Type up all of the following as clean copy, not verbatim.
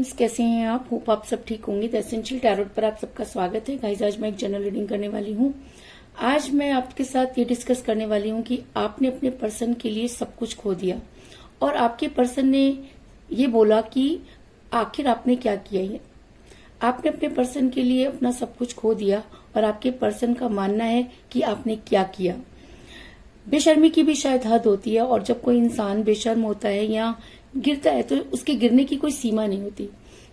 Friends, कैसे हैं आप? होप आप सब ठीक होंगे। द एसेंशियल टैरोट पर आप सबका स्वागत है। गाइस, आज मैं एक जनरल रीडिंग करने वाली हूँ। आज मैं आपके साथ ये डिस्कस करने वाली हूँ कि आपने अपने पर्सन के लिए सब कुछ खो दिया और आपके पर्सन ने ये बोला कि आखिर आपने क्या किया। ये आपने अपने पर्सन के लिए अपना सब कुछ खो दिया और आपके पर्सन का मानना है कि आपने क्या किया। बेशर्मी की भी शायद हद होती है और जब कोई इंसान बेशर्म होता है या गिरता है तो उसके गिरने की कोई सीमा नहीं होती।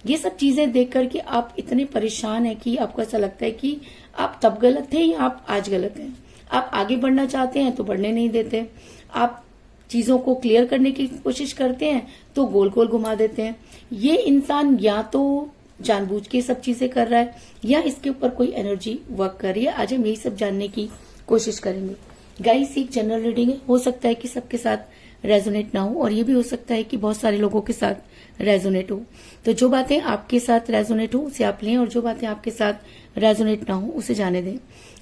ये सब चीजें देख करके आप इतने परेशान हैं कि आपको ऐसा लगता है कि आप तब गलत थे या आप आज गलत हैं। आप आगे बढ़ना चाहते हैं तो बढ़ने नहीं देते। आप चीजों को क्लियर करने की कोशिश करते हैं तो गोल गोल घुमा देते हैं। ये इंसान या तो जानबूझ के सब चीजें कर रहा है या इसके ऊपर कोई एनर्जी वर्क कर रही है। आज हम यही सब जानने की कोशिश करेंगे। गाइस, एक जनरल रीडिंग है। हो सकता है कि सबके साथ रेजोनेट ना हो और ये भी हो सकता है कि बहुत सारे लोगों के साथ रेजोनेट हो। तो जो बातें आपके साथ रेजोनेट हो उसे आप लें और जो बातें आपके साथ रेजोनेट ना हो उसे जाने दें।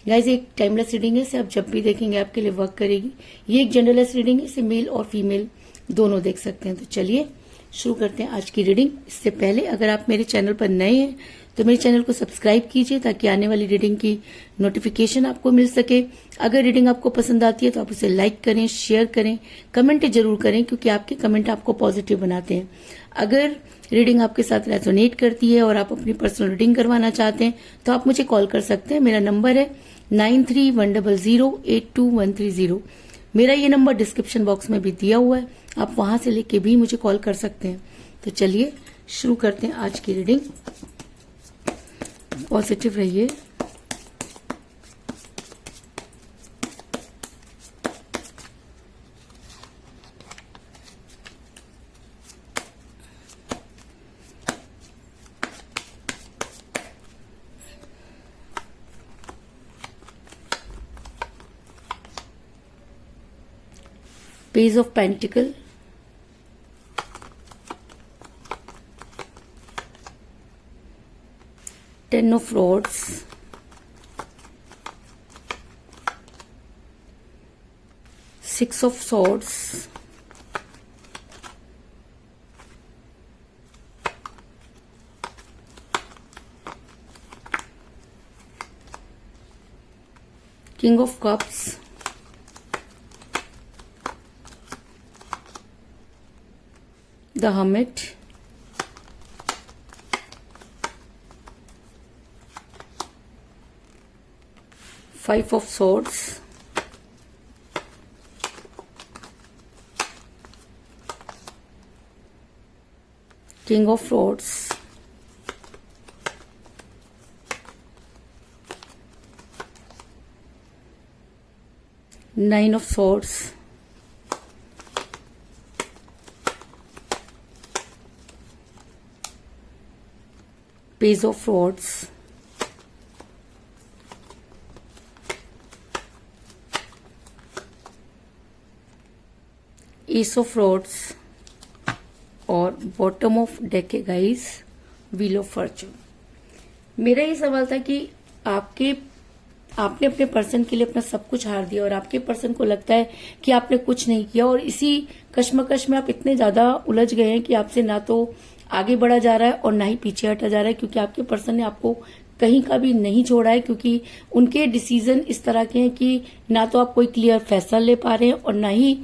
गाइस, एक टाइमलेस रीडिंग है। इसे आप जब भी देखेंगे आपके लिए वर्क करेगी। ये एक जनरलेस रीडिंग है। इसे मेल और फीमेल दोनों देख सकते हैं। तो चलिए शुरू करते हैं आज की रीडिंग। इससे पहले अगर आप मेरे चैनल पर नए हैं तो मेरे चैनल को सब्सक्राइब कीजिए ताकि आने वाली रीडिंग की नोटिफिकेशन आपको मिल सके। अगर रीडिंग आपको पसंद आती है तो आप उसे लाइक करें, शेयर करें, कमेंट जरूर करें क्योंकि आपके कमेंट आपको पॉजिटिव बनाते हैं। अगर रीडिंग आपके साथ रेजोनेट करती है और आप अपनी पर्सनल रीडिंग करवाना चाहते हैं तो आप मुझे कॉल कर सकते हैं। मेरा नंबर है 9310082130। मेरा ये नंबर डिस्क्रिप्शन बॉक्स में भी दिया हुआ है, आप वहां से लेके भी मुझे कॉल कर सकते हैं। तो चलिए शुरू करते हैं आज की रीडिंग। पॉजिटिव रहिए। Page of pentacle, ten of rods, six of swords, king of cups, the hermit, five of swords, king of rods, nine of swords, page of rods, ace of rods और bottom of deck है guys, wheel of fortune. मेरा ये सवाल था कि आपने अपने person के लिए अपना सब कुछ हार दिया और आपके पर्सन को लगता है कि आपने कुछ नहीं किया और इसी कश्मकश में आप इतने ज्यादा उलझ गए हैं कि आपसे ना तो आगे बढ़ा जा रहा है और ना ही पीछे हटा जा रहा है क्योंकि आपके पर्सन ने आपको कहीं का भी नहीं छोड़ा है क्योंकि उनके डिसीजन इस तरह के हैं कि ना तो आप कोई क्लियर फैसला ले पा रहे हैं और ना ही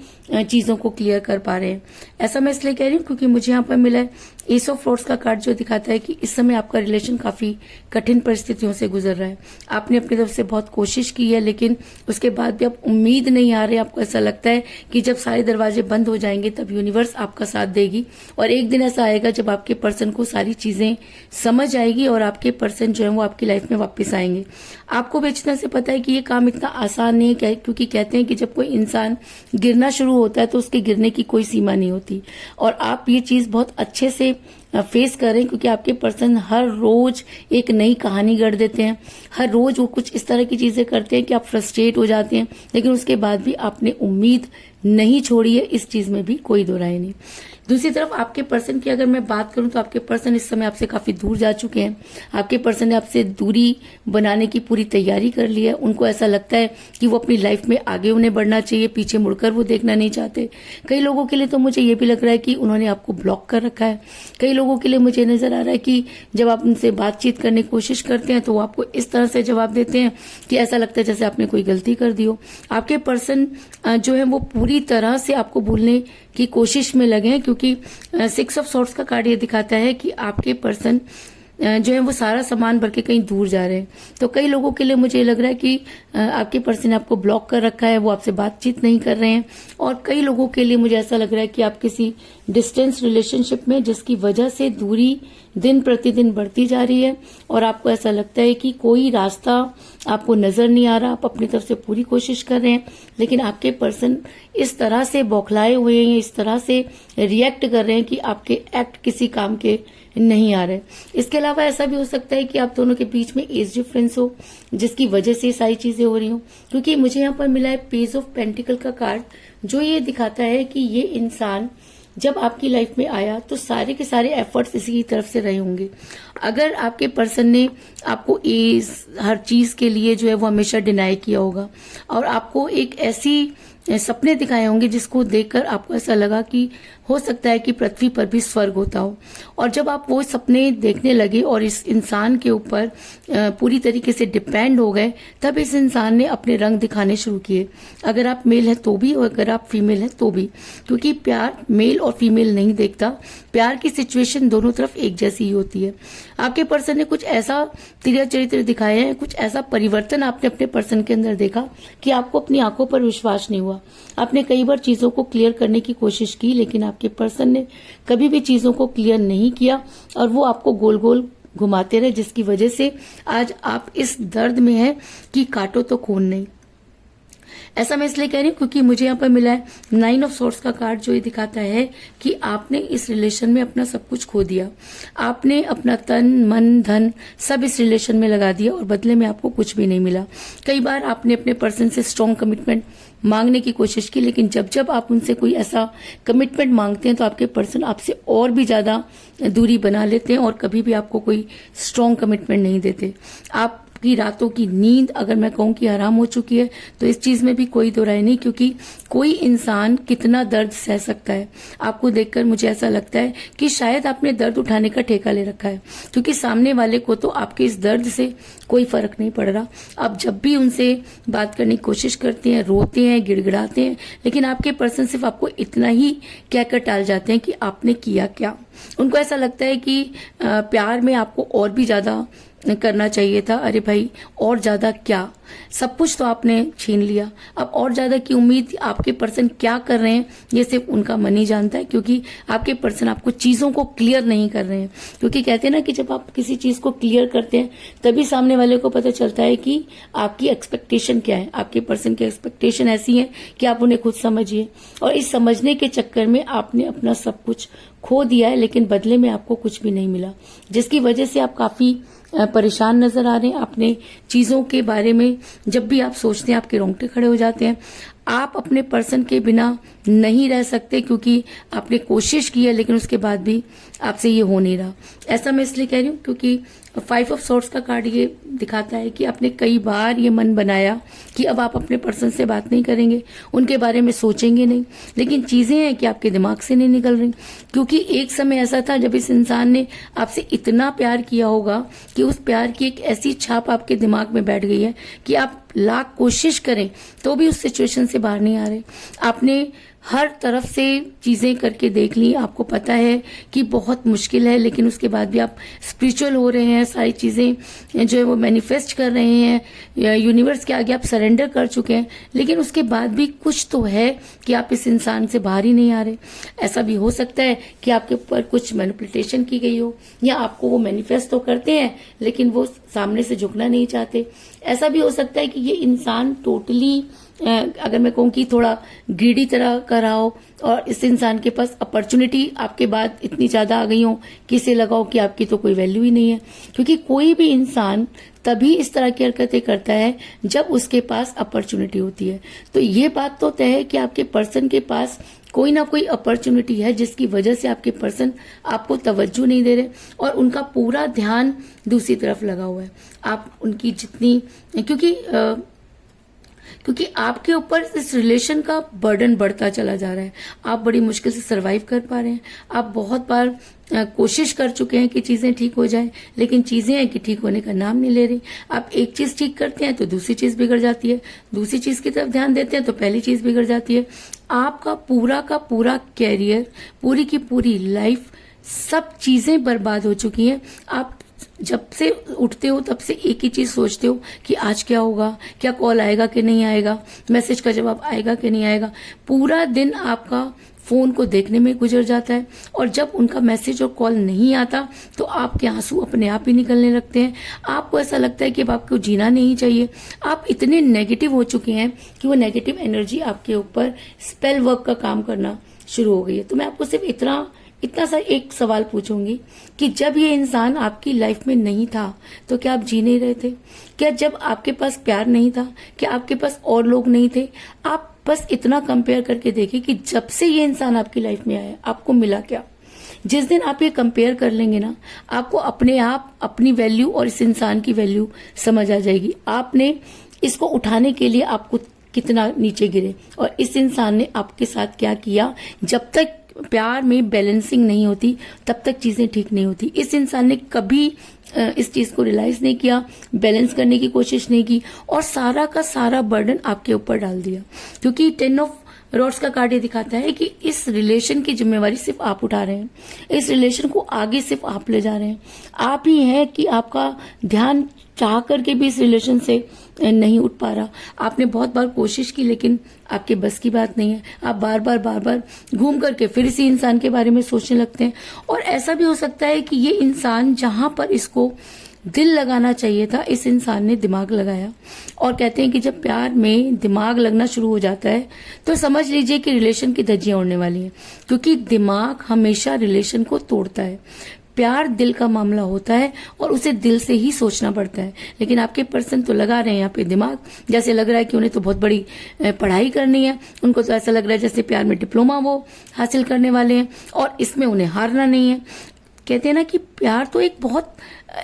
चीजों को क्लियर कर पा रहे हैं। ऐसा मैं इसलिए कह रही हूँ क्योंकि मुझे यहाँ पर मिला है एस ऑफ रोड्स का कार्ड जो दिखाता है कि इस समय आपका रिलेशन काफी कठिन परिस्थितियों से गुजर रहा है। आपने अपनी तरफ से बहुत कोशिश की है लेकिन उसके बाद भी आप उम्मीद नहीं आ रहे। आपको ऐसा लगता है कि जब सारे दरवाजे बंद हो जाएंगे तब यूनिवर्स आपका साथ देगी और एक दिन ऐसा आएगा जब आपके पर्सन को सारी चीजें समझ आएगी और आपके पर्सन जो है वो आपकी लाइफ में वापस आएंगे। आपको बेचने से पता है कि ये काम इतना आसान नहीं है क्योंकि कहते हैं कि जब कोई इंसान गिरना शुरू होता है तो उसके गिरने की कोई सीमा नहीं होती और आप ये चीज बहुत अच्छे से फेस कर रहे हैं क्योंकि आपके पर्सन हर रोज एक नई कहानी गढ़ देते हैं। हर रोज वो कुछ इस तरह की चीजें करते हैं कि आप फ्रस्ट्रेट हो जाते हैं लेकिन उसके बाद भी आपने उम्मीद नहीं छोड़ी है, इस चीज में भी कोई दो राय नहीं। दूसरी तरफ आपके पर्सन की अगर मैं बात करूं तो आपके पर्सन इस समय आपसे काफी दूर जा चुके हैं। आपके पर्सन ने आपसे दूरी बनाने की पूरी तैयारी कर ली है। उनको ऐसा लगता है कि वो अपनी लाइफ में आगे उन्हें बढ़ना चाहिए, पीछे मुड़कर वो देखना नहीं चाहते। कई लोगों के लिए तो मुझे ये भी लग रहा है कि उन्होंने आपको ब्लॉक कर रखा है। कई लोगों के लिए मुझे नजर आ रहा है कि जब आप उनसे बातचीत करने की कोशिश करते हैं तो वो आपको इस तरह से जवाब देते हैं कि ऐसा लगता है जैसे आपने कोई गलती कर दी हो। आपके पर्सन जो है वो पूरी तरह से आपको भूलने की कोशिश में लगे हैं, क्योंकि 6 ऑफ सॉर्ड्स का कार्ड ये दिखाता है कि आपके पर्सन जो है वो सारा सामान भर के कहीं दूर जा रहे हैं। तो कई लोगों के लिए मुझे लग रहा है कि आपके पर्सन ने आपको ब्लॉक कर रखा है, वो आपसे बातचीत नहीं कर रहे हैं। और कई लोगों के लिए मुझे ऐसा लग रहा है कि आप किसी डिस्टेंस रिलेशनशिप में, जिसकी वजह से दूरी दिन प्रतिदिन बढ़ती जा रही है और आपको ऐसा लगता है कि कोई रास्ता आपको नजर नहीं आ रहा। आप अपनी तरफ से पूरी कोशिश कर रहे हैं, लेकिन आपके पर्सन इस तरह से बौखलाए हुए हैं, इस तरह से रिएक्ट कर रहे हैं कि आपके एक्ट किसी काम के नहीं आ रहे। इसके अलावा ऐसा भी हो सकता है कि आप दोनों के बीच में एज डिफरेंस हो, जिसकी वजह से सारी चीजें हो रही हो। क्योंकि मुझे यहाँ पर मिला है पेज ऑफ पेंटिकल का कार्ड, जो ये दिखाता है कि ये इंसान जब आपकी लाइफ में आया तो सारे के सारे एफर्ट्स इसी की तरफ से रहे होंगे। अगर आपके पर्सन ने आपको हर चीज के लिए जो है वो हमेशा डिनाई किया होगा और आपको एक ऐसी सपने दिखाए होंगे जिसको देखकर आपको ऐसा लगा कि हो सकता है कि पृथ्वी पर भी स्वर्ग होता हो। और जब आप वो सपने देखने लगे और इस इंसान के ऊपर पूरी तरीके से डिपेंड हो गए, तब इस इंसान ने अपने रंग दिखाने शुरू किए। अगर आप मेल है तो भी और अगर आप फीमेल है तो भी, क्योंकि प्यार मेल और फीमेल नहीं देखता। प्यार की सिचुएशन दोनों तरफ एक जैसी ही होती है। आपके पर्सन ने कुछ ऐसा तिरछा चरित्र दिखाया है, कुछ ऐसा परिवर्तन आपने अपने पर्सन के अंदर देखा कि आपको अपनी आंखों पर विश्वास नहीं हुआ। आपने कई बार चीजों को क्लियर करने की कोशिश की, लेकिन आपके पर्सन ने कभी भी चीजों को क्लियर नहीं किया और वो आपको गोल गोल घुमाते रहे, जिसकी वजह से आज आप इस दर्द में हैं कि काटो तो खून नहीं। ऐसा मैं इसलिए कह रही हूँ क्योंकि मुझे यहाँ पर मिला है 9 ऑफ सॉर्ड्स का कार्ड, जो ये दिखाता है कि आपने इस रिलेशन में अपना सब कुछ खो दिया। आपने अपना तन मन धन सब इस रिलेशन में लगा दिया और बदले में आपको कुछ भी नहीं मिला। कई बार आपने अपने पर्सन से स्ट्रॉन्ग कमिटमेंट मांगने की कोशिश की, लेकिन जब जब आप उनसे कोई ऐसा कमिटमेंट मांगते हैं तो आपके पर्सन आपसे और भी ज्यादा दूरी बना लेते हैं और कभी भी आपको कोई स्ट्रॉन्ग कमिटमेंट नहीं देते। आपकी रातों की नींद अगर मैं कहूं कि हराम हो चुकी है तो इस चीज में भी कोई दो राय नहीं, क्योंकि कोई इंसान कितना दर्द सह सकता है। आपको देखकर मुझे ऐसा लगता है कि शायद आपने दर्द उठाने का ठेका ले रखा है, क्योंकि सामने वाले को तो आपके इस दर्द से कोई फर्क नहीं पड़ रहा। आप जब भी उनसे बात करने की कोशिश करते हैं, रोते हैं, गिड़गिड़ाते हैं, लेकिन आपके पर्सन सिर्फ आपको इतना ही कहकर टाल जाते हैं कि आपने किया क्या। उनको ऐसा लगता है कि प्यार में आपको और भी ज्यादा करना चाहिए था। अरे भाई, और ज्यादा क्या, सब कुछ तो आपने छीन लिया, अब और ज्यादा की उम्मीद। आपके पर्सन क्या कर रहे हैं ये सिर्फ उनका मन ही जानता है, क्योंकि आपके पर्सन आपको चीजों को क्लियर नहीं कर रहे हैं। क्योंकि कहते हैं ना कि जब आप किसी चीज को क्लियर करते हैं तभी सामने वाले को पता चलता है कि आपकी एक्सपेक्टेशन क्या है। आपके पर्सन की एक्सपेक्टेशन ऐसी है कि आप उन्हें खुद समझिए, और इस समझने के चक्कर में आपने अपना सब कुछ खो दिया है, लेकिन बदले में आपको कुछ भी नहीं मिला, जिसकी वजह से आप काफी परेशान नजर आ रहे हैं। अपने चीजों के बारे में जब भी आप सोचते हैं आपके रोंगटे खड़े हो जाते हैं। आप अपने पर्सन के बिना नहीं रह सकते, क्योंकि आपने कोशिश की है लेकिन उसके बाद भी आपसे ये हो नहीं रहा। ऐसा मैं इसलिए कह रही हूँ क्योंकि 5 ऑफ सॉर्ड्स का कार्ड ये दिखाता है कि आपने कई बार ये मन बनाया कि अब आप अपने पर्सन से बात नहीं करेंगे, उनके बारे में सोचेंगे नहीं, लेकिन चीजें हैं कि आपके दिमाग से नहीं निकल रही। क्योंकि एक समय ऐसा था जब इस इंसान ने आपसे इतना प्यार किया होगा कि उस प्यार की एक ऐसी छाप आपके दिमाग में बैठ गई है कि आप लाख कोशिश करें तो भी उस सिचुएशन से बाहर नहीं आ रहे। आपने हर तरफ से चीजें करके देख ली, आपको पता है कि बहुत मुश्किल है, लेकिन उसके बाद भी आप स्पिरिचुअल हो रहे हैं, सारी चीजें जो है वो मैनिफेस्ट कर रहे हैं, यूनिवर्स के आगे आप सरेंडर कर चुके हैं, लेकिन उसके बाद भी कुछ तो है कि आप इस इंसान से बाहर ही नहीं आ रहे। ऐसा भी हो सकता है कि आपके ऊपर कुछ मैनिपुलेशन की गई हो, या आपको वो मैनिफेस्ट तो करते हैं लेकिन वो सामने से झुकना नहीं चाहते। ऐसा भी हो सकता है कि ये इंसान टोटली अगर मैं कहूँ कि थोड़ा ग्रीडी तरह का रहा हो, और इस इंसान के पास अपॉर्चुनिटी आपके बाद इतनी ज्यादा आ गई हो कि इसे लगाओ कि आपकी तो कोई वैल्यू ही नहीं है। क्योंकि कोई भी इंसान तभी इस तरह की हरकतें करता है जब उसके पास अपॉर्चुनिटी होती है। तो ये बात तो तय है कि आपके पर्सन के पास कोई ना कोई अपॉर्चुनिटी है जिसकी वजह से आपके पर्सन आपको तवज्जो नहीं दे रहे और उनका पूरा ध्यान दूसरी तरफ लगा हुआ है। आप उनकी जितनी, क्योंकि आपके ऊपर इस रिलेशन का बर्डन बढ़ता चला जा रहा है। आप बड़ी मुश्किल से सरवाइव कर पा रहे हैं। आप बहुत बार कोशिश कर चुके हैं कि चीजें ठीक हो जाएं, लेकिन चीजें हैं कि ठीक होने का नाम नहीं ले रही। आप एक चीज ठीक करते हैं तो दूसरी चीज बिगड़ जाती है, दूसरी चीज की तरफ ध्यान देते हैं तो पहली चीज बिगड़ जाती है। आपका पूरा का पूरा कैरियर, पूरी की पूरी लाइफ, सब चीजें बर्बाद हो चुकी हैं। आप जब से उठते हो तब से एक ही चीज सोचते हो कि आज क्या होगा, क्या कॉल आएगा कि नहीं आएगा, मैसेज का जवाब आएगा कि नहीं आएगा। पूरा दिन आपका फोन को देखने में गुजर जाता है, और जब उनका मैसेज और कॉल नहीं आता तो आपके आंसू अपने आप ही निकलने लगते हैं। आपको ऐसा लगता है कि अब आपको जीना नहीं चाहिए। आप इतने नेगेटिव हो चुके हैं कि वो नेगेटिव एनर्जी आपके ऊपर स्पेल वर्क का काम करना शुरू हो गई है। तो मैं आपको सिर्फ इतना सा एक सवाल पूछूंगी कि जब ये इंसान आपकी लाइफ में नहीं था तो क्या आप जी नहीं रहे थे? क्या जब आपके पास प्यार नहीं था, क्या आपके पास और लोग नहीं थे? आप बस इतना कंपेयर करके देखिए कि जब से ये इंसान आपकी लाइफ में आया आपको मिला क्या। जिस दिन आप ये कंपेयर कर लेंगे ना, आपको अपने आप अपनी वैल्यू और इस इंसान की वैल्यू समझ आ जाएगी। आपने इसको उठाने के लिए आपको कितना नीचे गिरे और इस इंसान ने आपके साथ क्या किया। जब तक प्यार में बैलेंसिंग नहीं होती तब तक चीजें ठीक नहीं होती। इस इंसान ने कभी इस चीज को रियलाइज नहीं किया, बैलेंस करने की कोशिश नहीं की, और सारा का सारा बर्डन आपके ऊपर डाल दिया। क्योंकि 10 ऑफ रॉड्स का कार्ड ये दिखाता है कि इस रिलेशन की जिम्मेवारी सिर्फ आप उठा रहे हैं, इस रिलेशन को आगे सिर्फ आप ले जा रहे हैं। आप ही हैं कि आपका ध्यान चाह करके भी इस रिलेशन से नहीं उठ पा रहा। आपने बहुत बार कोशिश की लेकिन आपके बस की बात नहीं है। आप बार बार घूम करके फिर इसी इंसान के बारे में सोचने लगते हैं। और ऐसा भी हो सकता है कि ये इंसान जहां पर इसको दिल लगाना चाहिए था, इस इंसान ने दिमाग लगाया। और कहते हैं कि जब प्यार में दिमाग लगना शुरू हो जाता है तो समझ लीजिए कि रिलेशन की धज्जियां उड़ने वाली हैं, क्योंकि दिमाग हमेशा रिलेशन को तोड़ता है। प्यार दिल का मामला होता है और उसे दिल से ही सोचना पड़ता है। लेकिन आपके पर्सन तो लगा रहे हैं यहाँ पे दिमाग, जैसे लग रहा है कि उन्हें तो बहुत बड़ी पढ़ाई करनी है। उनको तो ऐसा लग रहा है जैसे प्यार में डिप्लोमा वो हासिल करने वाले हैं और इसमें उन्हें हारना नहीं है। कहते हैं ना कि प्यार तो एक बहुत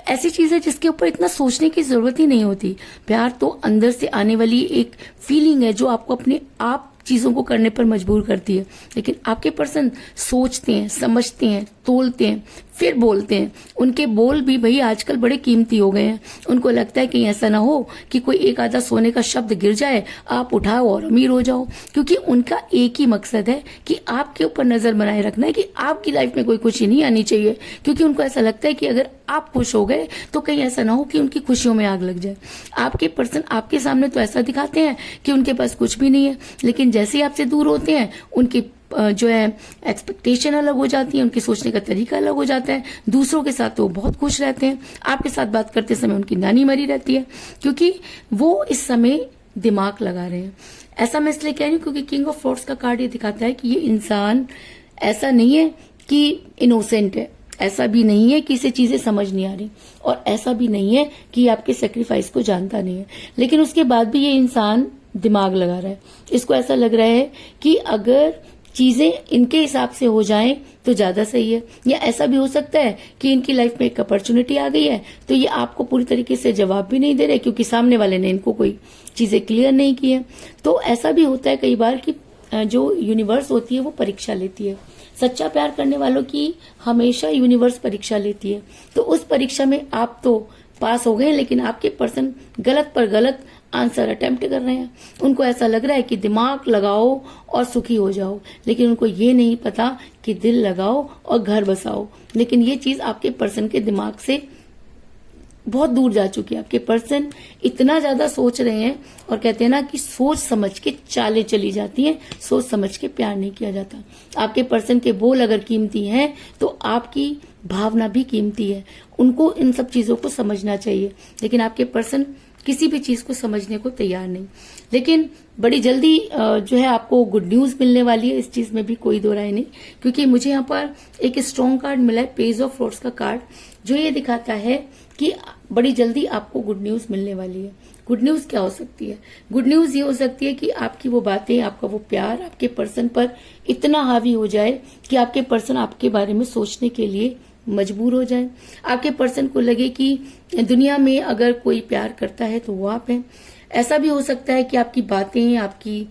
ऐसी चीज है जिसके ऊपर इतना सोचने की जरूरत ही नहीं होती। प्यार तो अंदर से आने वाली एक फीलिंग है जो आपको अपने आप चीजों को करने पर मजबूर करती है। लेकिन आपके पर्सन सोचते हैं, समझते हैं, तोलते हैं, फिर बोलते हैं। उनके बोल भी भाई आजकल बड़े कीमती हो गए हैं। उनको लगता है कि ऐसा ना हो कि कोई एक आधा सोने का शब्द गिर जाए, आप उठाओ और अमीर हो जाओ। क्योंकि उनका एक ही मकसद है कि आपके ऊपर नजर बनाए रखना है कि आपकी लाइफ में कोई खुशी नहीं आनी चाहिए। क्योंकि उनको ऐसा लगता है कि अगर आप खुश हो गए तो कहीं ऐसा ना हो कि उनकी खुशियों में आग लग जाए। आपके पर्सन आपके सामने तो ऐसा दिखाते हैं कि उनके पास कुछ भी नहीं है, लेकिन जैसे ही आपसे दूर होते हैं उनकी जो है एक्सपेक्टेशन अलग हो जाती है, उनके सोचने का तरीका अलग हो जाता है। दूसरों के साथ तो बहुत खुश रहते हैं, आपके साथ बात करते समय उनकी नानी मरी रहती है, क्योंकि वो इस समय दिमाग लगा रहे हैं। ऐसा मैं इसलिए कह रही हूँ क्योंकि किंग ऑफ स्वॉर्ड्स का कार्ड ये दिखाता है कि ये इंसान ऐसा नहीं है कि इनोसेंट है, ऐसा भी नहीं है कि इसे चीजें समझ नहीं आ रही, और ऐसा भी नहीं है कि आपके सेक्रीफाइस को जानता नहीं है। लेकिन उसके बाद भी ये इंसान दिमाग लगा रहा है। इसको ऐसा लग रहा है कि अगर चीजें इनके हिसाब से हो जाएं तो ज्यादा सही है। या ऐसा भी हो सकता है कि इनकी लाइफ में एक अपॉर्चुनिटी आ गई है तो ये आपको पूरी तरीके से जवाब भी नहीं दे रहे क्योंकि सामने वाले ने इनको कोई चीजें क्लियर नहीं की है। तो ऐसा भी होता है कई बार कि जो यूनिवर्स होती है वो परीक्षा लेती है। सच्चा प्यार करने वालों की हमेशा यूनिवर्स परीक्षा लेती है। तो उस परीक्षा में आप तो पास हो गए, लेकिन आपके पर्सन गलत पर गलत आंसर अटेम्प्ट कर रहे हैं। उनको ऐसा लग रहा है कि दिमाग लगाओ और सुखी हो जाओ, लेकिन उनको ये नहीं पता कि दिल लगाओ और घर बसाओ। लेकिन ये चीज आपके पर्सन के दिमाग से बहुत दूर जा चुकी है। आपके पर्सन इतना ज्यादा सोच रहे हैं, और कहते हैं ना कि सोच समझ के चालें चली जाती हैं, सोच समझ के प्यार नहीं किया जाता। आपके पर्सन के बोल अगर कीमती हैं तो आपकी भावना भी कीमती है। उनको इन सब चीजों को समझना चाहिए। लेकिन आपके पर्सन किसी भी चीज को समझने को तैयार नहीं। लेकिन बड़ी जल्दी जो है आपको गुड न्यूज मिलने वाली है, इस चीज में भी कोई दो राय नहीं, क्योंकि मुझे यहाँ पर एक स्ट्रॉन्ग कार्ड मिला है, पेज ऑफ रोड्स का कार्ड, जो ये दिखाता है कि बड़ी जल्दी आपको गुड न्यूज मिलने वाली है। गुड न्यूज क्या हो सकती है? गुड न्यूज ये हो सकती है कि आपकी वो बातें, आपका वो प्यार आपके पर्सन पर इतना हावी हो जाए कि आपके पर्सन आपके बारे में सोचने के लिए मजबूर हो जाए। आपके पर्सन को लगे कि दुनिया में अगर कोई प्यार करता है तो वो आप हैं। ऐसा भी हो सकता है कि आपकी बातें, आपकी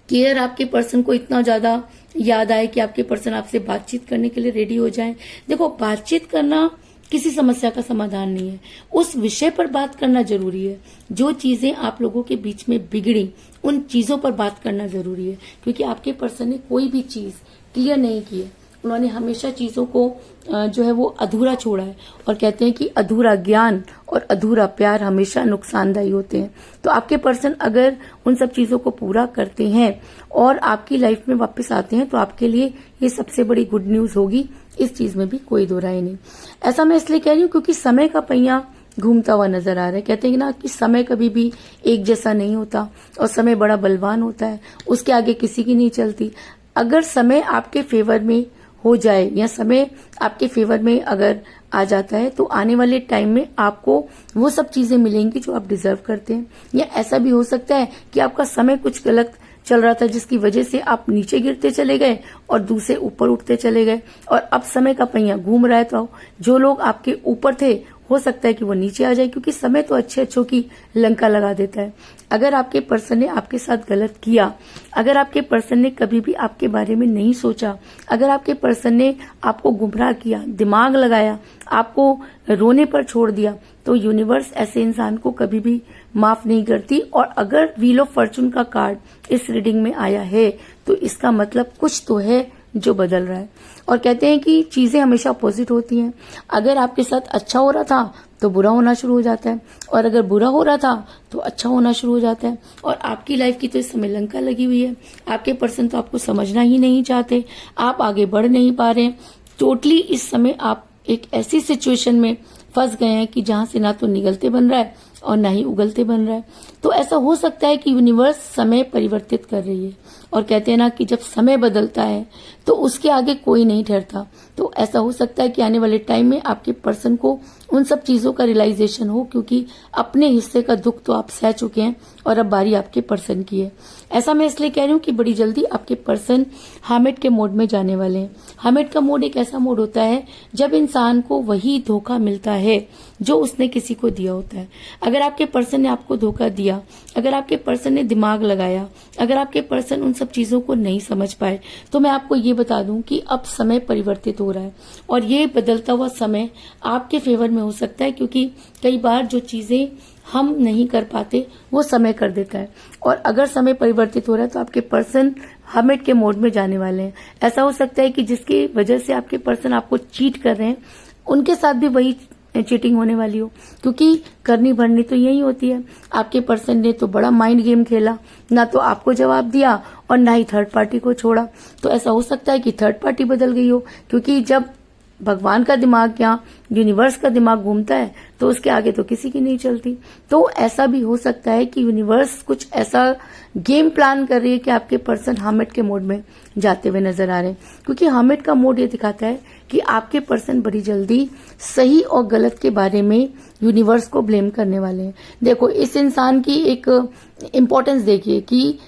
केयर आपके पर्सन को इतना ज्यादा याद आए कि आपके पर्सन आपसे बातचीत करने के लिए रेडी हो जाए। देखो, बातचीत करना किसी समस्या का समाधान नहीं है, उस विषय पर बात करना जरूरी है। जो चीजें आप लोगों के बीच में बिगड़ी, उन चीजों पर बात करना जरूरी है, क्योंकि आपके पर्सन ने कोई भी चीज क्लियर नहीं की है। उन्होंने हमेशा चीजों को जो है वो अधूरा छोड़ा है, और कहते हैं कि अधूरा ज्ञान और अधूरा प्यार हमेशा नुकसानदायी होते हैं। तो आपके पर्सन अगर उन सब चीजों को पूरा करते हैं और आपकी लाइफ में वापस आते हैं, तो आपके लिए ये सबसे बड़ी गुड न्यूज होगी। इस चीज में भी कोई दो राय नहीं। ऐसा मैं इसलिए कह रही हूँ क्योंकि समय का पहिया घूमता हुआ नजर आ रहा है। कहते हैं ना कि समय कभी भी एक जैसा नहीं होता, और समय बड़ा बलवान होता है, उसके आगे किसी की नहीं चलती। अगर समय आपके फेवर में हो जाए या समय आपके फेवर में अगर आ जाता है, तो आने वाले टाइम में आपको वो सब चीजें मिलेंगी जो आप डिजर्व करते हैं। या ऐसा भी हो सकता है कि आपका समय कुछ गलत चल रहा था, जिसकी वजह से आप नीचे गिरते चले गए और दूसरे ऊपर उठते चले गए, और अब समय का पहिया घूम रहा है। तो जो लोग आपके ऊपर थे, हो सकता है कि वो नीचे आ जाए, क्योंकि समय तो अच्छे अच्छों की लंका लगा देता है। अगर आपके पर्सन ने आपके साथ गलत किया, अगर आपके पर्सन ने कभी भी आपके बारे में नहीं सोचा, अगर आपके पर्सन ने आपको गुमराह किया, दिमाग लगाया, आपको रोने पर छोड़ दिया, तो यूनिवर्स ऐसे इंसान को कभी भी माफ नहीं करती। और अगर व्हील ऑफ फॉर्चून का कार्ड इस रीडिंग में आया है, तो इसका मतलब कुछ तो है जो बदल रहा है। और कहते हैं कि चीजें हमेशा अपोजिट होती हैं। अगर आपके साथ अच्छा हो रहा था तो बुरा होना शुरू हो जाता है, और अगर बुरा हो रहा था तो अच्छा होना शुरू हो जाता है। और आपकी लाइफ की तो इस समय लंका लगी हुई है। आपके पर्सन तो आपको समझना ही नहीं चाहते, आप आगे बढ़ नहीं पा रहे हैं। टोटली इस समय आप एक ऐसी सिचुएशन में फंस गए हैं कि जहां से ना तो निगलते बन रहा है और ना ही उगलते बन रहा है। तो ऐसा हो सकता है कि यूनिवर्स समय परिवर्तित कर रही है, और कहते हैं ना कि जब समय बदलता है तो उसके आगे कोई नहीं ठहरता। तो ऐसा हो सकता है कि आने वाले टाइम में आपके पर्सन को उन सब चीजों का रियलाइजेशन हो, क्योंकि अपने हिस्से का दुख तो आप सह चुके हैं और अब बारी आपके पर्सन की है। ऐसा मैं इसलिए कह रही हूँ कि बड़ी जल्दी आपके पर्सन हामिट के मोड में जाने वाले हैं। हामिट का मोड एक ऐसा मोड होता है जब इंसान को वही धोखा मिलता है जो उसने किसी को दिया होता है। अगर आपके पर्सन ने आपको धोखा दिया, अगर आपके पर्सन ने दिमाग लगाया, अगर आपके पर्सन उन सब चीजों को नहीं समझ पाए, तो मैं आपको ये बता दूं कि अब समय परिवर्तित हो रहा है, और ये बदलता हुआ समय आपके फेवर में हो सकता है, क्योंकि कई बार जो चीजें हम नहीं कर पाते वो समय कर देता है। और अगर समय परिवर्तित हो रहा है तो आपके पर्सन हमिट के मोड में जाने वाले हैं। ऐसा हो सकता है कि जिसकी वजह से आपके पर्सन आपको चीट कर रहे हैं, उनके साथ भी वही चीटिंग होने वाली हो, क्योंकि करनी भरनी तो यही होती है। आपके पर्सन ने तो बड़ा माइंड गेम खेला, ना तो आपको जवाब दिया और ना ही थर्ड पार्टी को छोड़ा। तो ऐसा हो सकता है कि थर्ड पार्टी बदल गई हो, क्योंकि जब भगवान का दिमाग या यूनिवर्स का दिमाग घूमता है तो उसके आगे तो किसी की नहीं चलती। तो ऐसा भी हो सकता है कि यूनिवर्स कुछ ऐसा गेम प्लान कर रही है कि आपके पर्सन हामिट के मोड में जाते हुए नजर आ रहे हैं, क्योंकि हामिट का मोड ये दिखाता है कि आपके पर्सन बड़ी जल्दी सही और गलत के बारे में यूनिवर्स को ब्लेम करने वाले हैं। देखो, इस इंसान की एक इम्पोर्टेंस देखिए कि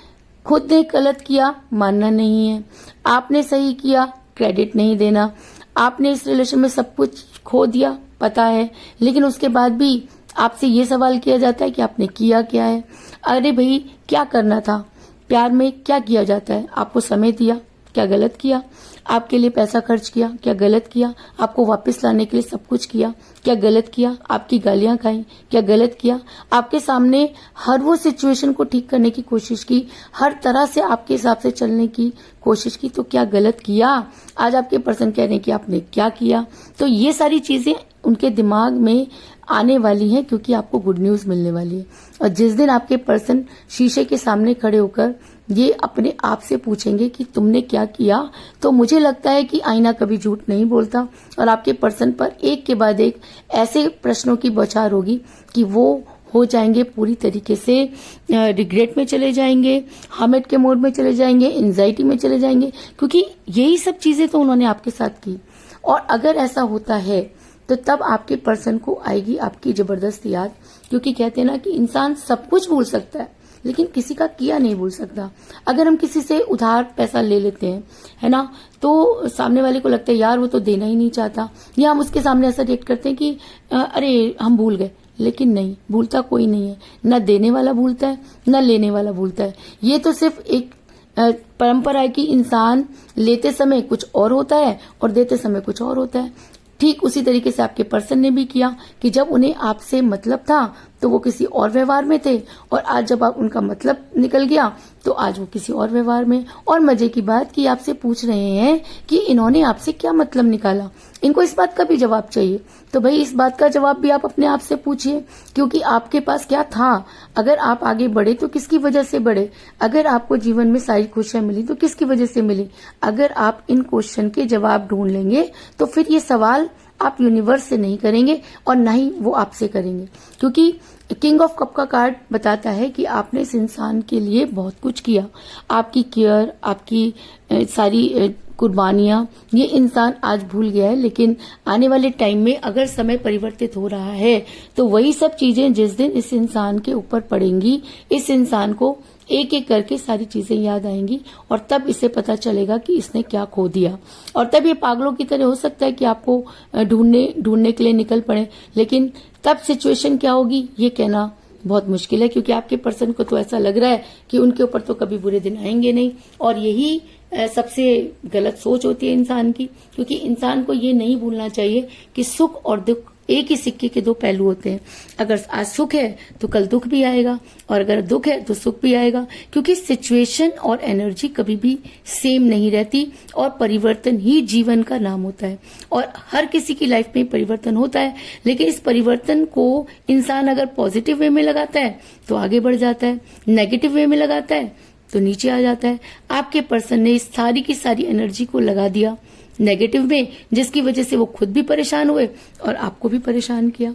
खुद ने गलत किया मानना नहीं है, आपने सही किया क्रेडिट नहीं देना, आपने इस रिलेशन में सब कुछ खो दिया पता है, लेकिन उसके बाद भी आपसे ये सवाल किया जाता है कि आपने किया क्या है। अरे भाई, क्या करना था? प्यार में क्या किया जाता है? आपको समय दिया, क्या गलत किया? आपके लिए पैसा खर्च किया, क्या गलत किया? आपको वापस लाने के लिए सब कुछ किया, क्या गलत किया? आपकी गालियां खाई, क्या गलत किया? आपके सामने हर वो सिचुएशन को ठीक करने की कोशिश की, हर तरह से आपके हिसाब से चलने की कोशिश की, तो क्या गलत किया? आज आपके पर्सन कह रहे हैं कि आपने क्या किया। तो ये सारी चीजें उनके दिमाग में आने वाली हैं, क्योंकि आपको गुड न्यूज मिलने वाली है। और जिस दिन आपके पर्सन शीशे के सामने खड़े होकर ये अपने आप से पूछेंगे कि तुमने क्या किया, तो मुझे लगता है कि आईना कभी झूठ नहीं बोलता, और आपके पर्सन पर एक के बाद एक ऐसे प्रश्नों की बौछार होगी कि वो हो जाएंगे, पूरी तरीके से रिग्रेट में चले जाएंगे, हमेट के मोड में चले जाएंगे, एंजाइटी में चले जाएंगे, क्योंकि यही सब चीजें तो उन्होंने आपके साथ की। और अगर ऐसा होता है तो तब आपके पर्सन को आएगी आपकी जबरदस्त याद, क्योंकि कहते हैं ना कि इंसान सब कुछ भूल सकता है लेकिन किसी का किया नहीं भूल सकता। अगर हम किसी से उधार पैसा ले लेते हैं, है ना, तो सामने वाले को लगता है यार वो तो देना ही नहीं चाहता, या हम उसके सामने ऐसा रिएक्ट करते हैं कि अरे हम भूल गए, लेकिन नहीं, भूलता कोई नहीं है, न देने वाला भूलता है न लेने वाला भूलता है। ये तो सिर्फ एक परंपरा है कि इंसान लेते समय कुछ और होता है और देते समय कुछ और होता है। ठीक उसी तरीके से आपके पर्सन ने भी किया कि जब उन्हें आपसे मतलब था तो वो किसी और व्यवहार में थे, और आज जब आप उनका मतलब निकल गया तो आज वो किसी और व्यवहार में। और मजे की बात कि आपसे पूछ रहे हैं कि इन्होंने आपसे क्या मतलब निकाला, इनको इस बात का भी जवाब चाहिए। तो भाई इस बात का जवाब भी आप अपने आप से पूछिए, क्योंकि आपके पास क्या था। अगर आप आगे बढ़े तो किसकी वजह से बढ़े, अगर आपको जीवन में सारी खुशियां मिली तो किसकी वजह से मिली। अगर आप इन क्वेश्चन के जवाब ढूंढ लेंगे तो फिर ये सवाल आप यूनिवर्स से नहीं करेंगे और ना ही वो आपसे करेंगे, क्योंकि किंग ऑफ कप का कार्ड बताता है कि आपने इस इंसान के लिए बहुत कुछ किया। आपकी केयर, आपकी सारी कुर्बानियां ये इंसान आज भूल गया है, लेकिन आने वाले टाइम में अगर समय परिवर्तित हो रहा है तो वही सब चीजें जिस दिन इस इंसान के ऊपर पड़ेंगी, इस इंसान को एक एक करके सारी चीजें याद आएंगी, और तब इसे पता चलेगा कि इसने क्या खो दिया। और तब ये पागलों की तरह हो सकता है कि आपको ढूंढने के लिए निकल पड़े, लेकिन तब सिचुएशन क्या होगी ये कहना बहुत मुश्किल है, क्योंकि आपके पर्सन को तो ऐसा लग रहा है कि उनके ऊपर तो कभी बुरे दिन आएंगे नहीं। और यही सबसे गलत सोच होती है इंसान की, क्योंकि इंसान को ये नहीं भूलना चाहिए कि सुख और दुख एक ही सिक्के के दो पहलू होते हैं। अगर आज सुख है तो कल दुख भी आएगा, और अगर दुख है तो सुख भी आएगा, क्योंकि सिचुएशन और एनर्जी कभी भी सेम नहीं रहती, और परिवर्तन ही जीवन का नाम होता है। और हर किसी की लाइफ में परिवर्तन होता है, लेकिन इस परिवर्तन को इंसान अगर पॉजिटिव वे में लगाता है तो आगे बढ़ जाता है, नेगेटिव वे में लगाता है तो नीचे आ जाता है। आपके पर्सन ने इस सारी की सारी एनर्जी को लगा दिया नेगेटिव में, जिसकी वजह से वो खुद भी परेशान हुए और आपको भी परेशान किया।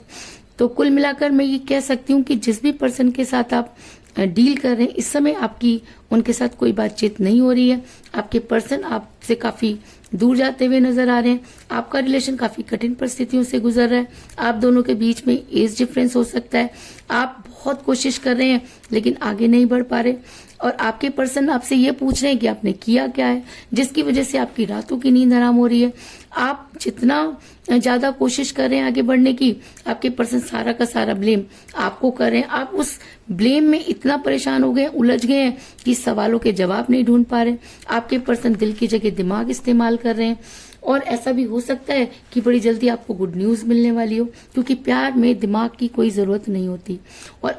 तो कुल मिलाकर मैं ये कह सकती हूँ कि जिस भी पर्सन के साथ आप डील कर रहे हैं, इस समय आपकी उनके साथ कोई बातचीत नहीं हो रही है। आपके पर्सन आपसे काफी दूर जाते हुए नजर आ रहे हैं। आपका रिलेशन काफी कठिन परिस्थितियों से गुजर रहा है। आप दोनों के बीच में एज डिफरेंस हो सकता है। आप बहुत कोशिश कर रहे हैं लेकिन आगे नहीं बढ़ पा रहे, और आपके पर्सन आपसे ये पूछ रहे हैं कि आपने किया क्या है, जिसकी वजह से आपकी रातों की नींद हराम हो रही है। आप जितना ज्यादा कोशिश कर रहे हैं आगे बढ़ने की, आपके पर्सन सारा का सारा ब्लेम आपको कर रहे हैं। आप उस ब्लेम में इतना परेशान हो गए, उलझ गए हैं कि सवालों के जवाब नहीं ढूंढ पा रहे। आपके पर्सन दिल की जगह दिमाग इस्तेमाल कर रहे हैं, और ऐसा भी हो सकता है कि बड़ी जल्दी आपको गुड न्यूज मिलने वाली हो, क्योंकि प्यार में दिमाग की कोई जरूरत नहीं होती। और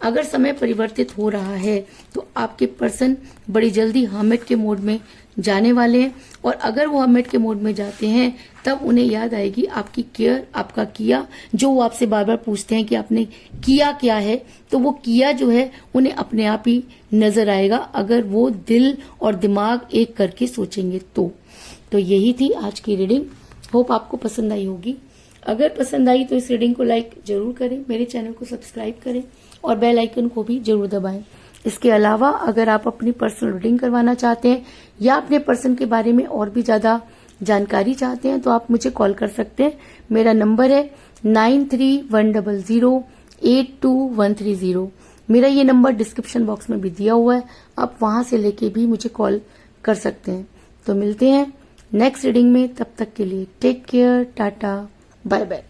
अगर समय परिवर्तित हो रहा है तो आपके पर्सन बड़ी जल्दी हर्मिट के मोड में जाने वाले हैं, और अगर वो हर्मिट के मोड में जाते हैं तब उन्हें याद आएगी आपकी केयर, आपका किया, जो वो आपसे बार बार पूछते हैं कि आपने किया क्या है, तो वो किया जो है उन्हें अपने आप ही नजर आएगा, अगर वो दिल और दिमाग एक करके सोचेंगे तो यही थी आज की रीडिंग। होप आपको पसंद आई होगी। अगर पसंद आई तो इस रीडिंग को लाइक जरूर करें, मेरे चैनल को सब्सक्राइब करें और बेल आइकन को भी जरूर दबाएं। इसके अलावा अगर आप अपनी पर्सनल रीडिंग करवाना चाहते हैं या अपने पर्सन के बारे में और भी ज्यादा जानकारी चाहते हैं तो आप मुझे कॉल कर सकते हैं। मेरा नंबर है 9310082130। मेरा ये नंबर डिस्क्रिप्शन बॉक्स में भी दिया हुआ है, आप वहां से लेके भी मुझे कॉल कर सकते हैं। तो मिलते हैं नेक्स्ट रीडिंग में, तब तक के लिए take care, tata, bye bye.